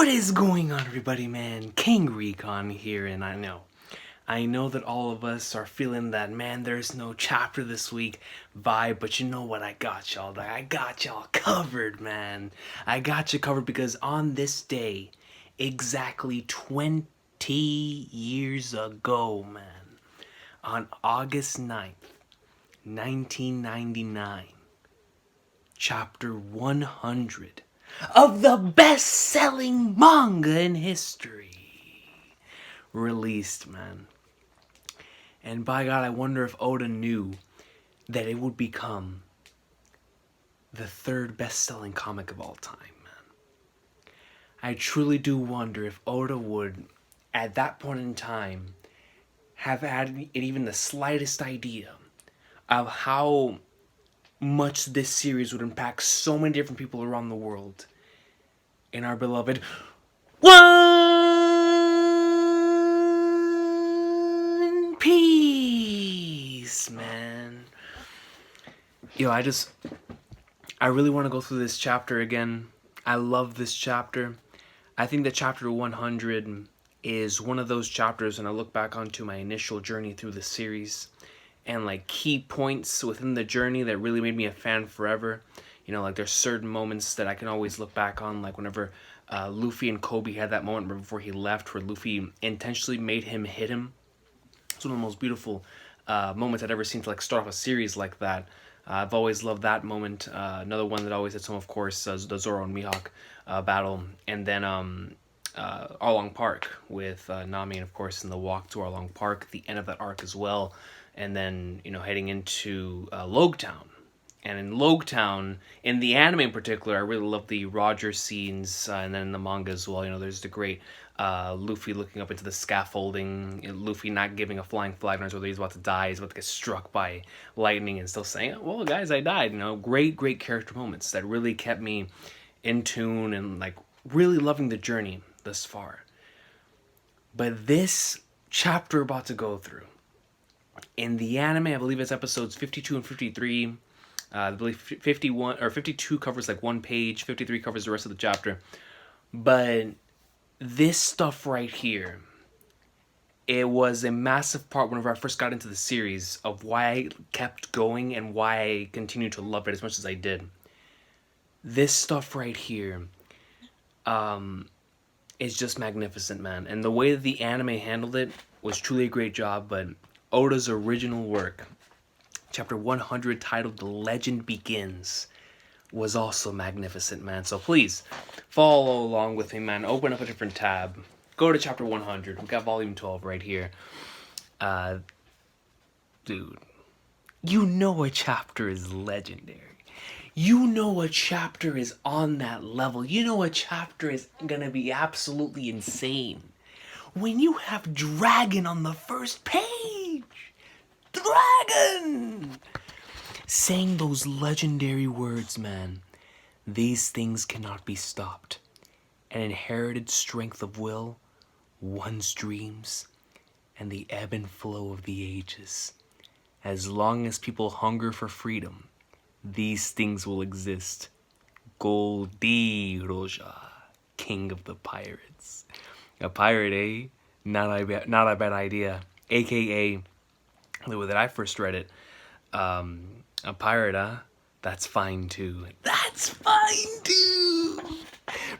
What is going on, everybody, man? King Recon here, and I know that all of us are feeling that, man, there's no chapter this week vibe, but you know what? I got y'all. I got y'all covered, man. I got you covered because on this day, exactly 20 years ago, man, on August 9th, 1999, chapter 100 of the best-selling manga in history released, man. And by God, I wonder if Oda knew that it would become the third best-selling comic of all time, man. I truly do wonder if Oda would, at that point in time, have had even the slightest idea of how much this series would impact so many different people around the world in our beloved One Piece, man. I really want to go through this chapter again. I love this chapter. I think that chapter 100 is one of those chapters when I look back onto my initial journey through the series and like key points within the journey that really made me a fan forever. You know, like there's certain moments that I can always look back on, like whenever Luffy and Kobe had that moment before he left where Luffy intentionally made him hit him. It's one of the most beautiful moments I'd ever seen to like start off a series like that. I've always loved that moment. Another one that always hits home, of course, is the Zoro and Mihawk battle. And then Arlong Park with Nami, and of course in the walk to Arlong Park, the end of that arc as well. And then, you know, heading into Logetown. And in Logetown, in the anime in particular, I really love the Roger scenes, and then in the manga as well. You know, there's the great Luffy looking up into the scaffolding, Luffy not giving a flying flag knows whether he's about to die, he's about to get struck by lightning, and still saying, well, guys, I died. You know, great character moments that really kept me in tune and, like, really loving the journey thus far. But this chapter we're about to go through, in the anime, I believe it's episodes 52 and 53. I believe 51 or 52 covers like one page, 53 covers the rest of the chapter. But this stuff right here, it was a massive part whenever I first got into the series of why I kept going and why I continued to love it as much as I did. This stuff right here is just magnificent, man. And the way that the anime handled it was truly a great job, but Oda's original work, chapter 100, titled The Legend Begins, was also magnificent, man. So please, follow along with me, man. Open up a different tab. Go to chapter 100. We've got volume 12 right here. Dude, you know a chapter is legendary. You know a chapter is on that level. You know a chapter is gonna be absolutely insane. When you have Dragon on the first page. Dragon! Saying those legendary words, man. These things cannot be stopped. An inherited strength of will, one's dreams, and the ebb and flow of the ages. As long as people hunger for freedom, these things will exist. Goldie Roja, king of the pirates. A pirate, eh? Not a bad idea. AKA, the way that I first read it, a pirate, huh? That's fine too. That's fine too!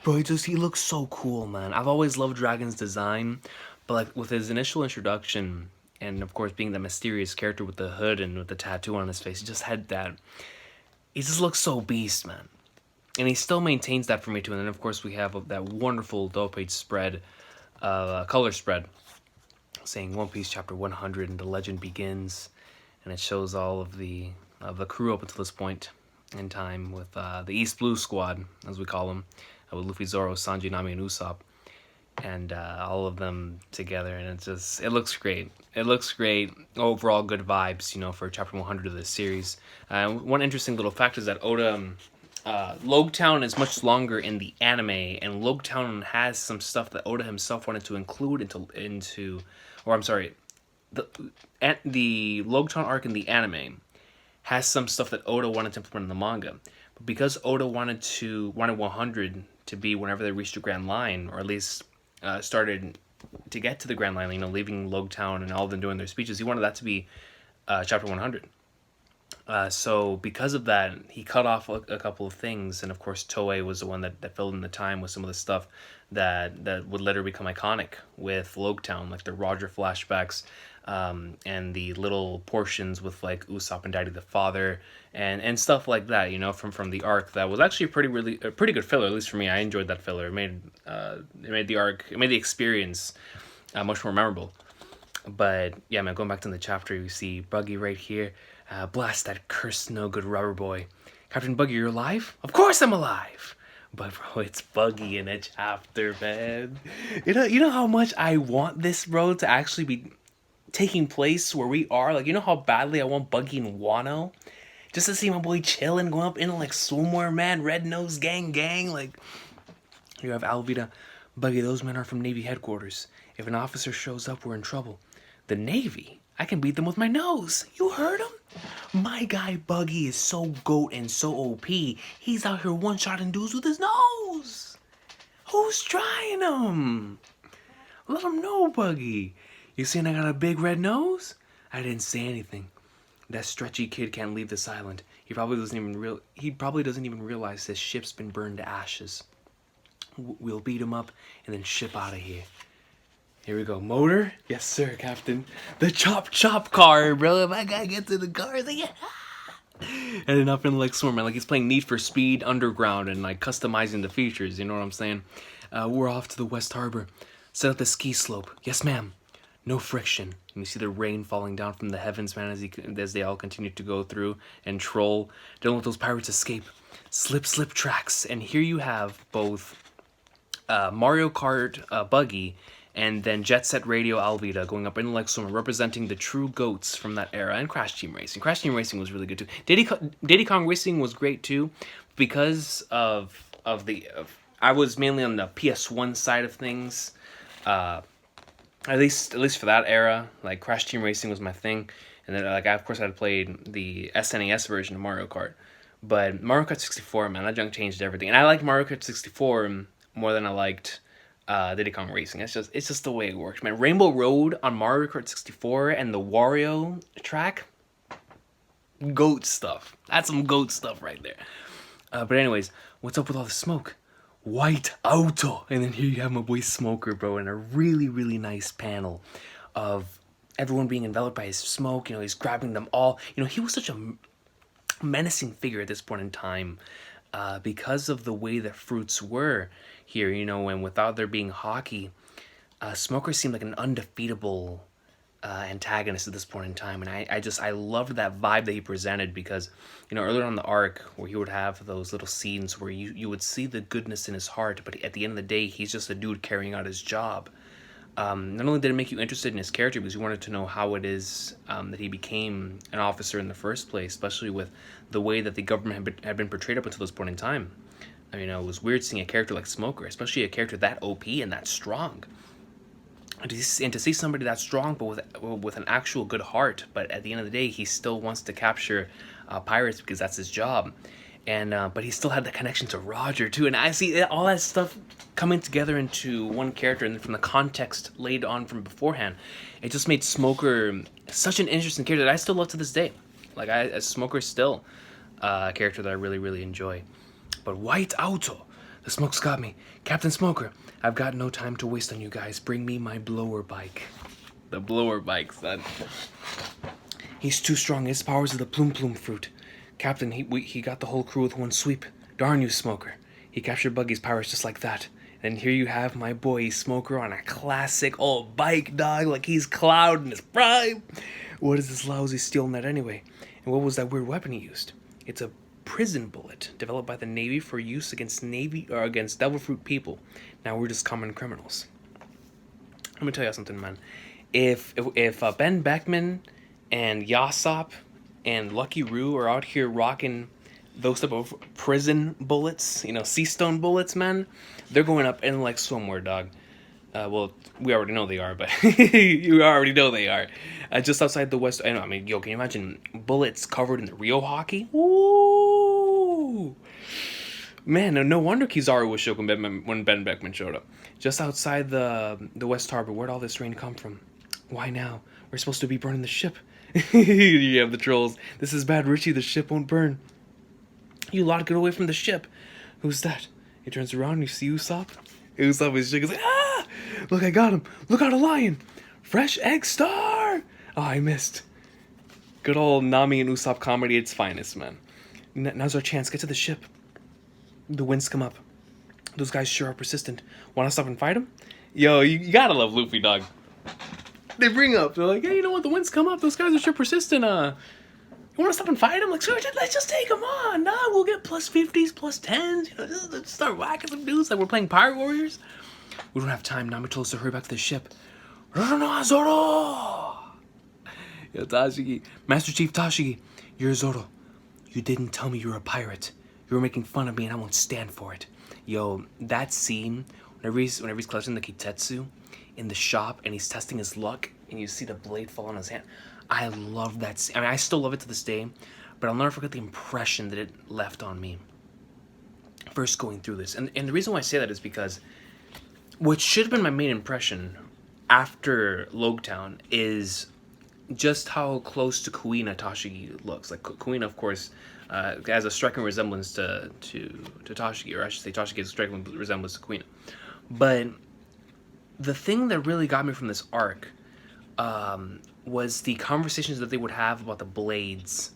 Bro, he looks so cool, man. I've always loved Dragon's design, but like with his initial introduction, and of course being that mysterious character with the hood and with the tattoo on his face, he just had that. He just looks so beast, man. And he still maintains that for me too. And then of course we have that wonderful double-page spread, color spread, saying One Piece chapter 100 and the legend begins, and it shows all of the crew up until this point in time with the East Blue Squad, as we call them, with Luffy, Zoro, Sanji, Nami, and Usopp, and all of them together, and it looks great. It looks great. Overall, good vibes, you know, for chapter 100 of this series. One interesting little fact is that Oda. Logetown is much longer in the anime, and Logetown has some stuff that Oda himself wanted to include the Logetown arc in the anime has some stuff that Oda wanted to implement in the manga. But because Oda wanted 100 to be whenever they reached the Grand Line, or at least started to get to the Grand Line, leaving Logtown and all of them doing their speeches. He wanted that to be chapter 100. So because of that, he cut off a couple of things, and of course Toei was the one that filled in the time with some of the stuff that would later become iconic with Logtown, like the Roger flashbacks, and the little portions with like Usopp and Daddy the Father, and stuff like that, from the arc. That was actually a pretty good filler, at least for me. I enjoyed that filler. It made the experience much more memorable. But yeah, man, going back to the chapter, you see Buggy right here. Blast that cursed no good rubber boy. Captain Buggy, you're alive? Of course I'm alive. But bro, it's Buggy in a chapter, man. You know how much I want this, bro, to actually be taking place where we are. Like, you know how badly I want Buggy and Wano, just to see my boy chilling, going up in like somewhere, man. Red Nose gang. Like, you have Alvida. Buggy, those men are from Navy headquarters. If an officer shows up, we're in trouble. The Navy? I can beat them with my nose. You heard him? My guy Buggy is so goat and so OP. He's out here one-shotting dudes with his nose. Who's trying him? Let him know, Buggy. You saying I got a big red nose? I didn't say anything. That stretchy kid can't leave this island. He probably doesn't even realize his ship's been burned to ashes. We'll beat him up and then ship out of here. Here we go. Motor? Yes, sir, Captain. The chop car, bro. If I gotta get to the car, it's like, yeah. And then up in like swimming, like he's playing Need for Speed Underground and like customizing the features. You know what I'm saying? We're off to the West Harbor. Set up the ski slope. Yes, ma'am. No friction. And you see the rain falling down from the heavens, man, as they all continue to go through and troll. Don't let those pirates escape. Slip tracks. And here you have both Mario Kart Buggy and then Jet Set Radio Alvida going up in like swimming, representing the true goats from that era, and Crash Team Racing. Crash Team Racing was really good too. Diddy Kong Racing was great too, because of I was mainly on the PS1 side of things. At least for that era, like Crash Team Racing was my thing, and then like of course I had played the SNES version of Mario Kart, but Mario Kart 64, man, that junk changed everything, and I liked Mario Kart 64 more than I liked Diddy Kong Racing. It's just the way it works, man. Rainbow Road on Mario Kart 64 and the Wario track, goat stuff. That's some goat stuff right there. But anyways, what's up with all the smoke? White Auto. And then here you have my boy Smoker, bro, in a really, really nice panel of everyone being enveloped by his smoke. He's grabbing them all. He was such a menacing figure at this point in time, because of the way that fruits were here, and without there being hockey, Smoker seemed like an undefeatable antagonist at this point in time, and I loved that vibe that he presented, because earlier on the arc where he would have those little scenes where you would see the goodness in his heart, but at the end of the day he's just a dude carrying out his job. Not only did it make you interested in his character, because you wanted to know how it is that he became an officer in the first place, especially with the way that the government had been portrayed up until this point in time. It was weird seeing a character like Smoker, especially a character that OP and that strong. And to see somebody that strong, but with an actual good heart, but at the end of the day, he still wants to capture pirates because that's his job. And but he still had the connection to Roger too, and I see all that stuff coming together into one character, and from the context laid on from beforehand, it just made Smoker such an interesting character that I still love to this day. Like Smoker's still a character that I really, really enjoy. But White Auto, the smoke's got me. Captain Smoker, I've got no time to waste on you guys. Bring me my blower bike. The blower bike, son. He's too strong. His powers are the Plum Plum fruit. Captain, he got the whole crew with one sweep. Darn you, Smoker. He captured Buggy's powers just like that. And here you have my boy Smoker on a classic old bike, dog, like he's Cloud in his prime. What is this lousy steel net anyway? And what was that weird weapon he used? It's a prison bullet developed by the Navy for use against Devil Fruit people. Now we're just common criminals. Let me tell you something, man. If Ben Beckman and Yasop and Lucky Roo are out here rocking those type of prison bullets, sea stone bullets, man, they're going up in like swimwear, dog. Well, we already know they are, but you already know they are. Just outside the West. Can you imagine bullets covered in the Rio hockey? Ooh. Man, no wonder Kizaru was shook when Ben Beckman showed up. Just outside the West Harbor, where'd all this rain come from? Why now? We're supposed to be burning the ship. You have the trolls. This is bad, Richie. The ship won't burn. You lot, get away from the ship. Who's that? He turns around and you see Usopp. Usopp is shook. He's like, ah! Look, I got him. Look out, a lion. Fresh egg star. Oh, I missed. Good old Nami and Usopp comedy at its finest, man. Now's our chance. Get to the ship. The winds come up. Those guys sure are persistent. Want to stop and fight them? Yo, you gotta love Luffy, dog. They bring up, they're like, hey, you know what? The winds come up. Those guys are sure persistent. You want to stop and fight them? Like, sure, let's just take them on. Nah, we'll get plus 50s, plus 10s. You know, let's start whacking some dudes like we're playing Pirate Warriors. We don't have time. Nami told us to hurry back to the ship. No, Zoro! Yo, Tashigi. Master Chief Tashigi, you're Zoro. You didn't tell me you were a pirate. You were making fun of me and I won't stand for it. Yo, that scene, whenever he's clutching the Kitetsu in the shop and he's testing his luck and you see the blade fall on his hand. I love that scene. I mean, I still love it to this day, but I'll never forget the impression that it left on me first going through this. And the reason why I say that is because what should have been my main impression after Logtown is just how close to Kuina Tashigi looks. Like, Kuina, of course, has a striking resemblance to Tashigi, or I should say Tashigi has a striking resemblance to Kuina. But the thing that really got me from this arc was the conversations that they would have about the blades,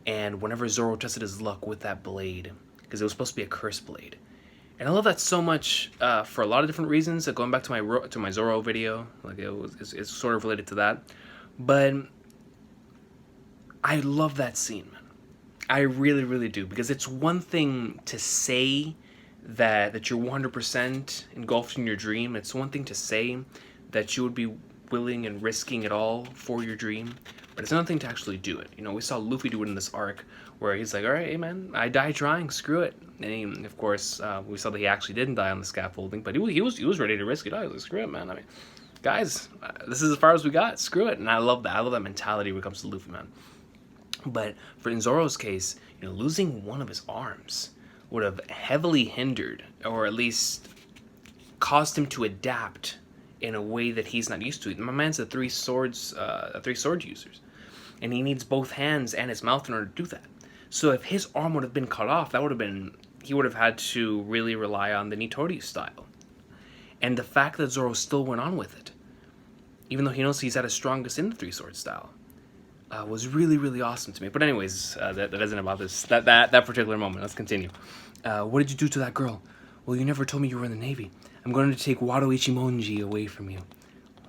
and whenever Zoro tested his luck with that blade, because it was supposed to be a cursed blade. And I love that so much for a lot of different reasons. Going back to my Zoro video, like it's sort of related to that. But I love that scene, man. I really, really do, because it's one thing to say that you're 100% engulfed in your dream. It's one thing to say that you would be willing and risking it all for your dream, but it's another thing to actually do it. You know, we saw Luffy do it in this arc where he's like, all right, hey man, I died trying, screw it. And he, of course, we saw that he actually didn't die on the scaffolding, but he was ready to risk it all. He was like, screw it, man. I mean, guys, this is as far as we got. Screw it. And I love that. I love that mentality when it comes to Luffy, man. But in Zoro's case, you know, losing one of his arms would have heavily hindered, or at least caused him to adapt in a way that he's not used to. My man's a three sword users, and he needs both hands and his mouth in order to do that. So if his arm would have been cut off, he would have had to really rely on the Nitori style. And the fact that Zoro still went on with it, even though he knows he's at his strongest in the three sword style, was really, really awesome to me. But anyways, that isn't about this that particular moment. Let's continue. What did you do to that girl? Well, you never told me you were in the Navy. I'm going to take Wado Ichimonji away from you.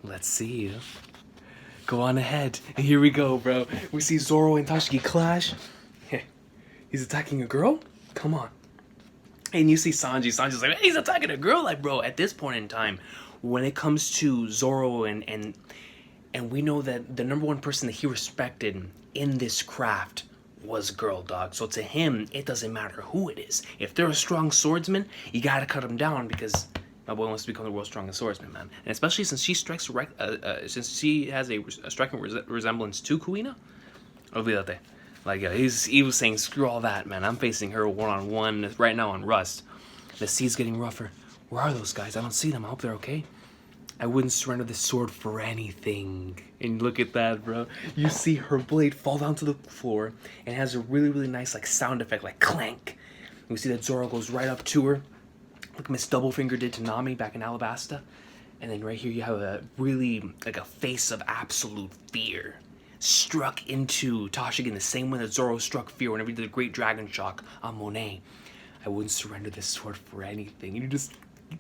Let's see. Go on ahead. And here we go, bro. We see Zoro and Tashigi clash. He's attacking a girl? Come on. And you see Sanji. Sanji's like, hey, he's attacking a girl. Like, bro, at this point in time, when it comes to Zoro and we know that the number one person that he respected in this craft was girl, dog. So to him, it doesn't matter who it is. If they're a strong swordsman, you gotta cut them down, because my boy wants to become the world's strongest swordsman, man. And especially since she strikes, since she has a striking resemblance to Kuina. Olvídate. Like, he was saying, screw all that, man. I'm facing her one-on-one right now on Rust. The sea's getting rougher. Where are those guys? I don't see them. I hope they're okay. I wouldn't surrender this sword for anything. And look at that, bro. You see her blade fall down to the floor, and it has a really, really nice like sound effect, like clank. And we see that Zoro goes right up to her, like Miss Doublefinger did to Nami back in Alabasta. And then right here you have a really, like a face of absolute fear struck into Tashigi in the same way that Zoro struck fear whenever he did the Great Dragon Shock on Monet. I wouldn't surrender this sword for anything. And you just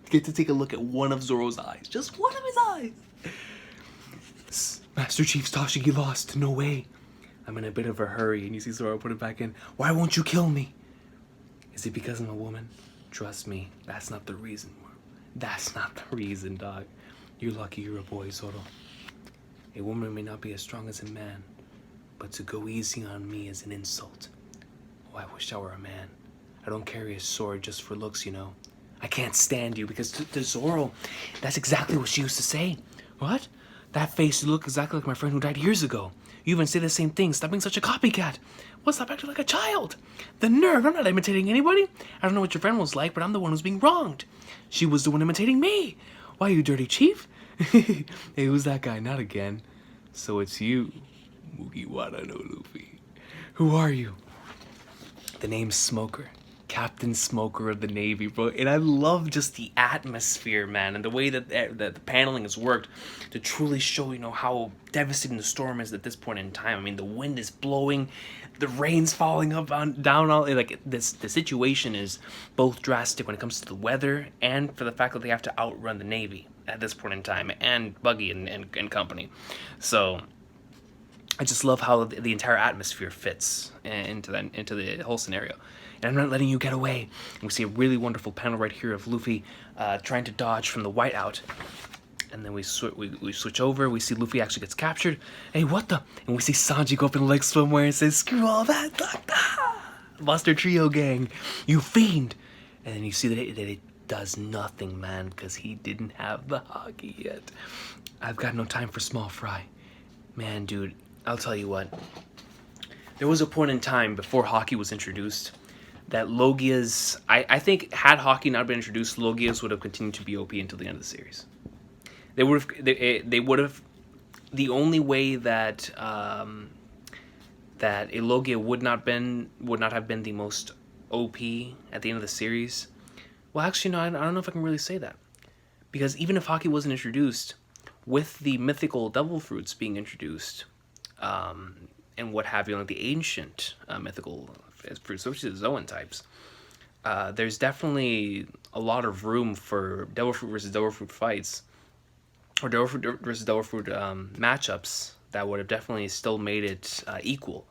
get to take a look at one of Zoro's eyes. Just one of his eyes. Master Chief's Tashigi lost. No way. I'm in a bit of a hurry. And you see Zoro put it back in. Why won't you kill me? Is it because I'm a woman? Trust me, that's not the reason. That's not the reason, dog. You're lucky you're a boy, Zoro. A woman may not be as strong as a man, but to go easy on me is an insult. Oh, I wish I were a man. I don't carry a sword just for looks, you know. I can't stand you, because to Zoro, that's exactly what she used to say. What? That face, you look exactly like my friend who died years ago. You even say the same thing. Stop being such a copycat. What's up acting like a child? The nerve, I'm not imitating anybody. I don't know what your friend was like, but I'm the one who's being wronged. She was the one imitating me. Why, you dirty chief? Hey, who's that guy? Not again. So it's you, Mugiwara no Luffy. Who are you? The name's Smoker. Captain Smoker of the Navy, bro. And I love just the atmosphere, man, and the way that the paneling has worked to truly show, you know, how devastating the storm is at this point in time. I mean, the wind is blowing, the rain's falling down. Like the situation is both drastic when it comes to the weather and for the fact that they have to outrun the Navy at this point in time, and Buggy and company. So I just love how the entire atmosphere fits into the whole scenario. And I'm not letting you get away. And we see a really wonderful panel right here of Luffy trying to dodge from the whiteout. And then we switch over. We see Luffy actually gets captured. Hey, what the? And we see Sanji go up in the leg swimwear and says, screw all that. Buster Trio gang, you fiend. And then you see that it does nothing, man, because he didn't have the hockey yet. I've got no time for small fry. Man, dude, I'll tell you what. There was a point in time before hockey was introduced that Logia's, I think had hockey not been introduced, Logia's would have continued to be OP until the end of the series. They would have, the only way that that a Logia would not have been the most OP at the end of the series. Well, actually, no, I don't know if I can really say that, because even if hockey wasn't introduced, with the mythical devil fruits being introduced, and what have you, like the ancient mythical fruits, which is Zoan types, there's definitely a lot of room for devil fruit versus devil fruit fights, or devil fruit versus devil fruit matchups that would have definitely still made it equal.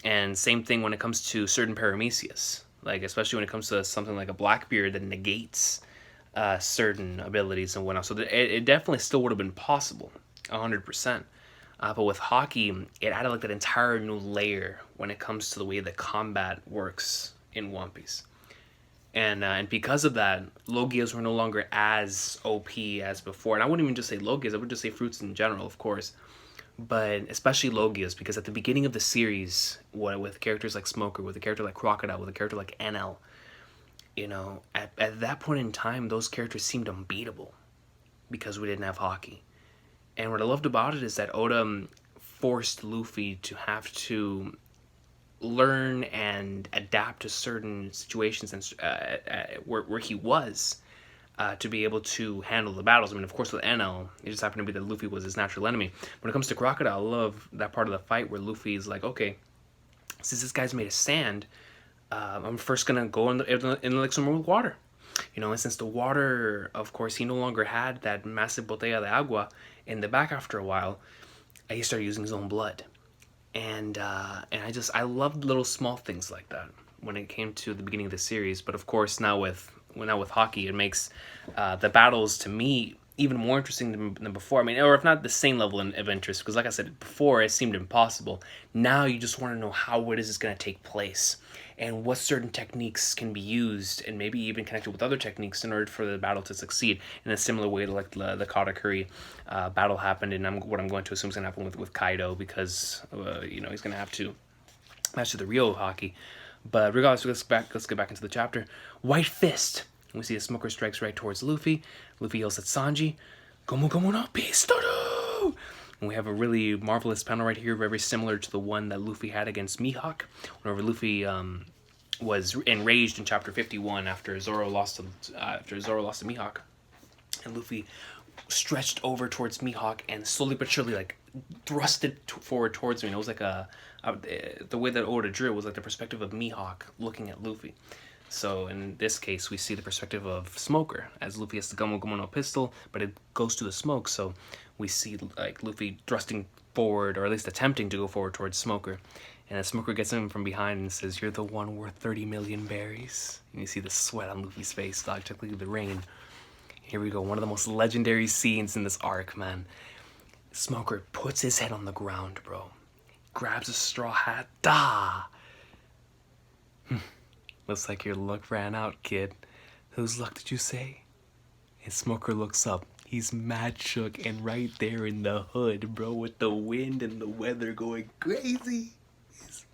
And same thing when it comes to certain Paramecius, like especially when it comes to something like a Blackbeard that negates certain abilities and whatnot. So it definitely still would have been possible, 100%. But with hockey, it added like that entire new layer when it comes to the way that combat works in One Piece. And because of that, Logias were no longer as OP as before. And I wouldn't even just say Logias, I would just say fruits in general, of course. But especially Logias, because at the beginning of the series, with characters like Smoker, with a character like Crocodile, with a character like NL, you know, at that point in time, those characters seemed unbeatable because we didn't have hockey. And what I loved about it is that Oda forced Luffy to have to learn and adapt to certain situations and where he was to be able to handle the battles. I mean, of course, with NL, it just happened to be that Luffy was his natural enemy. When it comes to Crocodile, I love that part of the fight where Luffy's like, okay, since this guy's made of sand, I'm first going to go in like some more water. You know, and since the water, of course, he no longer had that massive botella de agua in the back after a while, he started using his own blood. And I loved little small things like that when it came to the beginning of the series. But of course, now with hockey, it makes the battles, to me, even more interesting than before. I mean, or if not the same level of interest, because like I said before, it seemed impossible. Now you just want to know how it is going to take place, and what certain techniques can be used, and maybe even connected with other techniques in order for the battle to succeed in a similar way to like the Katakuri battle happened, and what I'm going to assume is going to happen with Kaido, because you know, he's going to have to match to the Rio hockey. But regardless, let's get back into the chapter. White Fist. We see a Smoker strikes right towards Luffy. Luffy yells at Sanji, "Gomu gomu no Pistoru!" And we have a really marvelous panel right here, very similar to the one that Luffy had against Mihawk. Whenever Luffy was enraged in chapter 51 after Zoro lost to Mihawk, and Luffy stretched over towards Mihawk and slowly but surely like thrusted forward towards me. And it was like the way that Oda drew it was like the perspective of Mihawk looking at Luffy. So in this case, we see the perspective of Smoker, as Luffy has the Gomu Gomu no pistol, but it goes to the smoke. So we see like Luffy thrusting forward, or at least attempting to go forward towards Smoker. And as Smoker gets him from behind and says, "You're the one worth 30 million berries." And you see the sweat on Luffy's face, technically the rain. Here we go, one of the most legendary scenes in this arc, man. Smoker puts his head on the ground, bro. Grabs a straw hat. Da! Looks like your luck ran out, kid. Whose luck did you say? And Smoker looks up. He's mad shook and right there in the hood, bro, with the wind and the weather going crazy.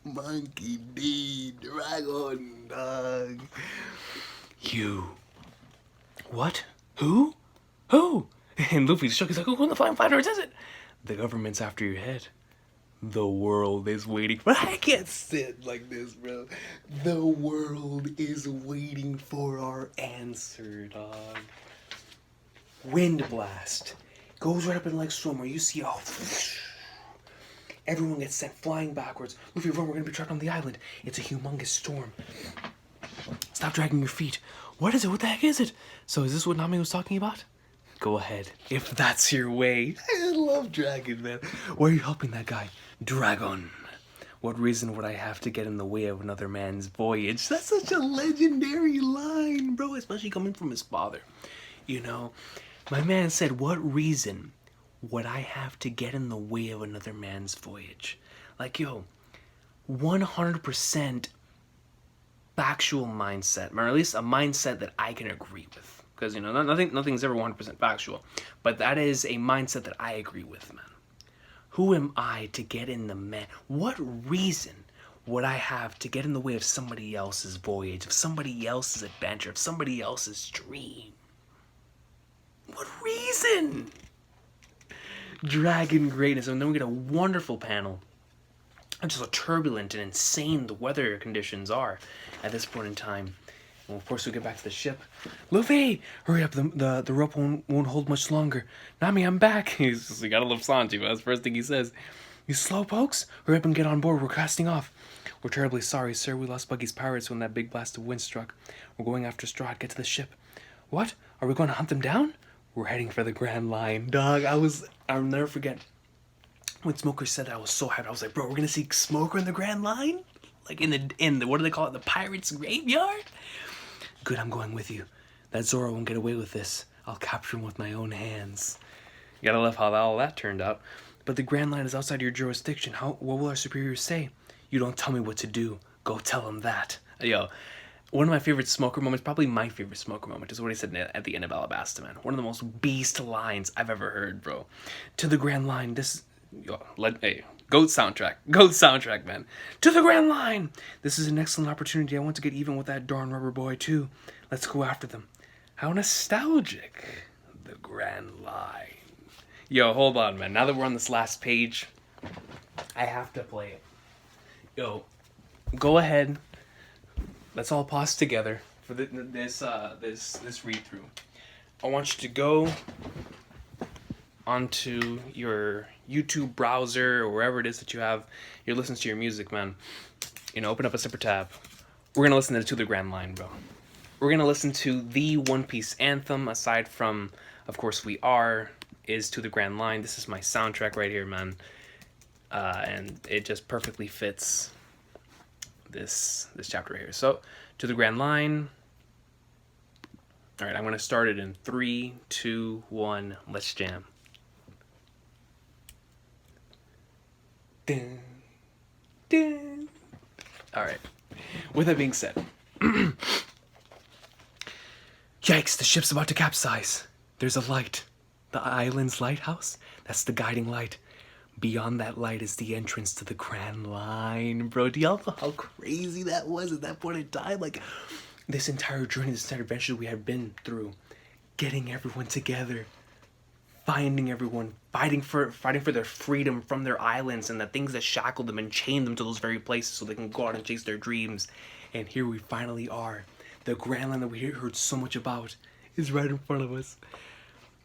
Monkey D. Dragon, dog. You. What? Who? Who? And Luffy shook. He's like, who in the flying fighters is it? The government's after your head. The world is waiting for... I can't sit like this, bro. The world is waiting for our answer, dog. Wind blast. Goes right up in like storm where you see all... Everyone gets sent flying backwards. Luffy, run, we're gonna be trapped on the island. It's a humongous storm. Stop dragging your feet. What is it? What the heck is it? So is this what Nami was talking about? Go ahead, if that's your way. I love Dragon, man. Why are you helping that guy? Dragon. What reason would I have to get in the way of another man's voyage? That's such a legendary line, bro, especially coming from his father. You know, my man said, what reason would I have to get in the way of another man's voyage? Like, yo, 100% factual mindset, or at least a mindset that I can agree with. Because, you know, nothing's ever 100% factual. But that is a mindset that I agree with, man. Who am I to get in the man? What reason would I have to get in the way of somebody else's voyage, of somebody else's adventure, of somebody else's dream? What reason? Dragon greatness. And then we get a wonderful panel. And just how turbulent and insane the weather conditions are at this point in time. Well, of course, we get back to the ship. Luffy, hurry up! The rope won't hold much longer. Nami, I'm back. You gotta love Sanji, but that's the first thing he says. You slowpokes, hurry up and get on board. We're casting off. We're terribly sorry, sir. We lost Buggy's pirates when that big blast of wind struck. We're going after Strahd. Get to the ship. What? Are we going to hunt them down? We're heading for the Grand Line, dog. I'll never forget when Smoker said that. I was so happy. I was like, bro, we're gonna see Smoker in the Grand Line, like in the what do they call it? The pirates' graveyard. Good, I'm going with you. That Zoro won't get away with this. I'll capture him with my own hands. You gotta love how all that turned out. But the Grand Line is outside your jurisdiction. What will our superiors say? You don't tell me what to do. Go tell them that. Yo, one of my favorite Smoker moments, probably my favorite Smoker moment, is what he said at the end of Alabasta, man. One of the most beast lines I've ever heard, bro. To the Grand Line, hey, GOAT soundtrack, man. To the Grand Line! This is an excellent opportunity. I want to get even with that darn rubber boy, too. Let's go after them. How nostalgic. The Grand Line. Yo, hold on, man. Now that we're on this last page, I have to play it. Yo, go ahead. Let's all pause together for this read-through. I want you to go onto your YouTube browser or wherever it is that you're listening to your music, man. You know, open up a separate tab. We're gonna listen to the Grand Line, bro. We're gonna listen to the One Piece anthem, aside from, of course, We Are, is To the Grand Line. This is my soundtrack right here, man. And it just perfectly fits this chapter right here. So, To the Grand Line. All right, I'm gonna start it in 3, 2, 1. Let's jam. Dun, dun. All right. With that being said, yikes! The ship's about to capsize. There's a light. The island's lighthouse. That's the guiding light. Beyond that light is the entrance to the Grand Line, bro. Do y'all know how crazy that was at that point in time? Like, this entire journey, this entire adventure we had been through, getting everyone together, finding everyone, fighting for their freedom from their islands and the things that shackled them and chained them to those very places so they can go out and chase their dreams. And here we finally are. The Grand Line that we heard so much about is right in front of us.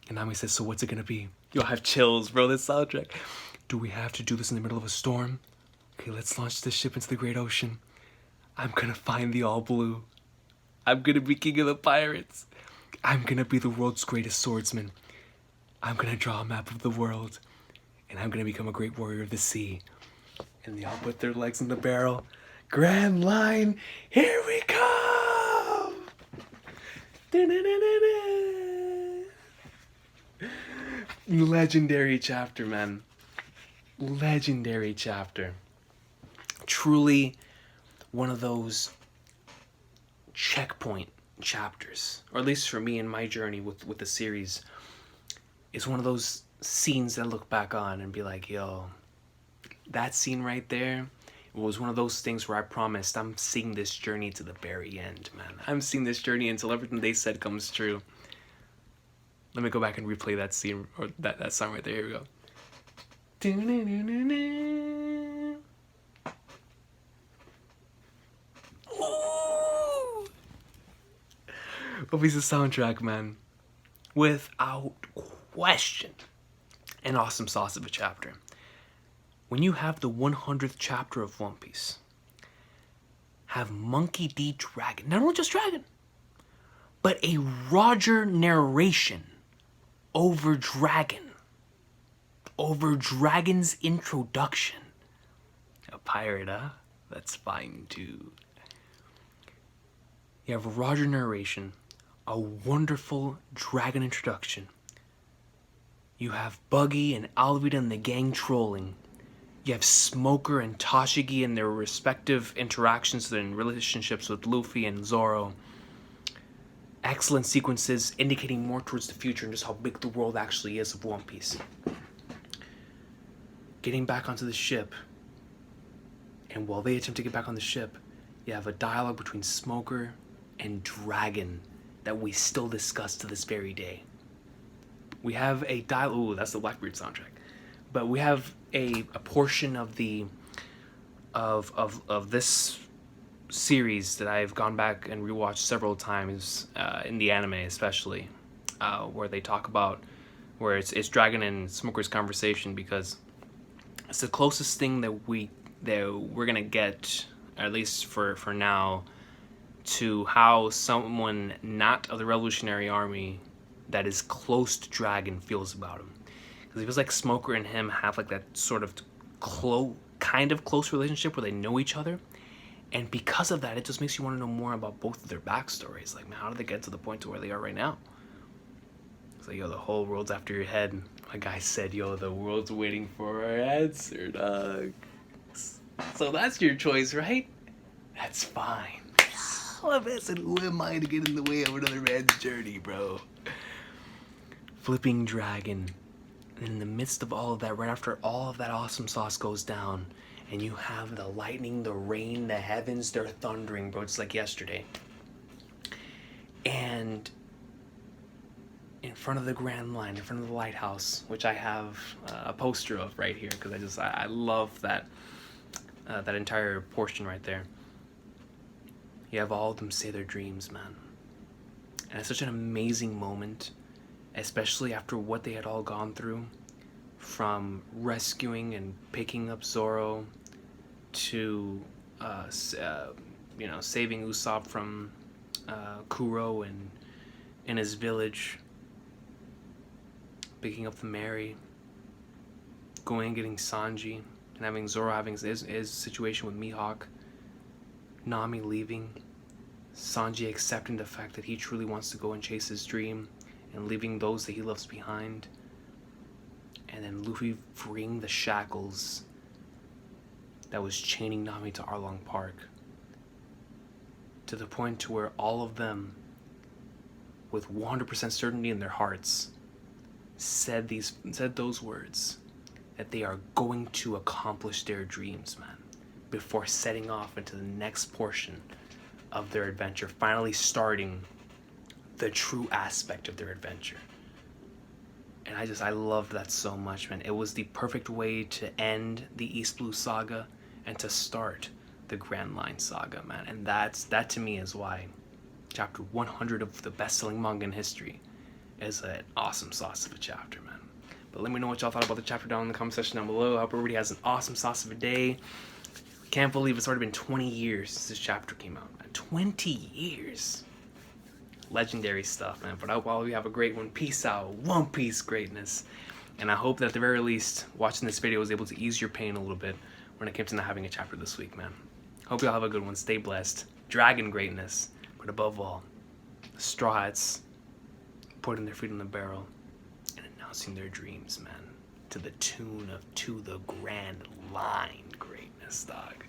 And Nami says, so what's it gonna be? You'll have chills, bro, this soundtrack. Do we have to do this in the middle of a storm? Okay, let's launch this ship into the great ocean. I'm gonna find the All Blue. I'm gonna be king of the pirates. I'm gonna be the world's greatest swordsman. I'm gonna draw a map of the world. And I'm gonna become a great warrior of the sea. And they all put their legs in the barrel. Grand Line, here we come! Legendary chapter, man. Legendary chapter. Truly one of those checkpoint chapters, or at least for me in my journey with the series, is one of those scenes that I look back on and be like, yo, that scene right there It was one of those things where I promised I'm seeing this journey to the very end, man. I'm seeing this journey until everything they said comes true. Let me go back and replay that scene, or that song right there. Here we go. Ooh! What piece of soundtrack, man? Without question, an awesome sauce of a chapter. When you have the 100th chapter of One Piece, have Monkey D. Dragon, not only just Dragon, but a Roger narration over Dragon's introduction. A pirate, huh? That's fine too. You have Roger narration, a wonderful Dragon introduction. You have Buggy and Alvida and the gang trolling. You have Smoker and Toshigi and their respective interactions and relationships with Luffy and Zoro. Excellent sequences indicating more towards the future and just how big the world actually is of One Piece. Getting back onto the ship, and while they attempt to get back on the ship, you have a dialogue between Smoker and Dragon that we still discuss to this very day. We have a dialogue. Ooh, that's the Blackbeard soundtrack. But we have a portion of the of this series that I've gone back and rewatched several times, in the anime especially, where they talk about where it's Dragon and Smoker's conversation, because it's the closest thing that we're gonna get, at least for now, to how someone not of the Revolutionary Army that is close to Dragon feels about him. Because it feels like Smoker and him have like that sort of kind of close relationship where they know each other. And because of that, it just makes you want to know more about both of their backstories. Like, man, how did they get to the point to where they are right now? It's like, yo, the whole world's after your head. My guy said, yo, the world's waiting for our answer, dog. So that's your choice, right? That's fine. I said, who am I to get in the way of another man's journey, bro? Flipping Dragon. And in the midst of all of that, right after all of that awesome sauce goes down, and you have the lightning, the rain, the heavens, they're thundering, bro. It's like yesterday. And in front of the Grand Line, in front of the lighthouse, which I have a poster of right here, because I love that that entire portion right there. You have all of them say their dreams, man. And it's such an amazing moment, especially after what they had all gone through, from rescuing and picking up Zoro to saving Usopp from Kuro and in his village, picking up the Mary, going and getting Sanji, and having Zoro having his situation with Mihawk, Nami leaving, Sanji accepting the fact that he truly wants to go and chase his dream, and leaving those that he loves behind, and then Luffy freeing the shackles that was chaining Nami to Arlong Park, to the point to where all of them, with 100% certainty in their hearts, said those words, that they are going to accomplish their dreams, man, before setting off into the next portion of their adventure, finally starting the true aspect of their adventure. And I loved that so much, man. It was the perfect way to end the East Blue Saga and to start the Grand Line Saga, man. And that to me is why chapter 100 of the best-selling manga in history is an awesome sauce of a chapter, man. But let me know what y'all thought about the chapter down in the comment section down below. I hope everybody has an awesome sauce of a day. Can't believe it's already been 20 years since this chapter came out. 20 years. Legendary stuff, man. But I hope all of you have a great one. Peace out. One Piece greatness. And I hope that at the very least, watching this video was able to ease your pain a little bit when it came to not having a chapter this week, man. Hope y'all have a good one. Stay blessed. Dragon greatness. But above all, Straw Hats putting their feet on the barrel and announcing their dreams, man. To the tune of To the Grand Line greatness, dog.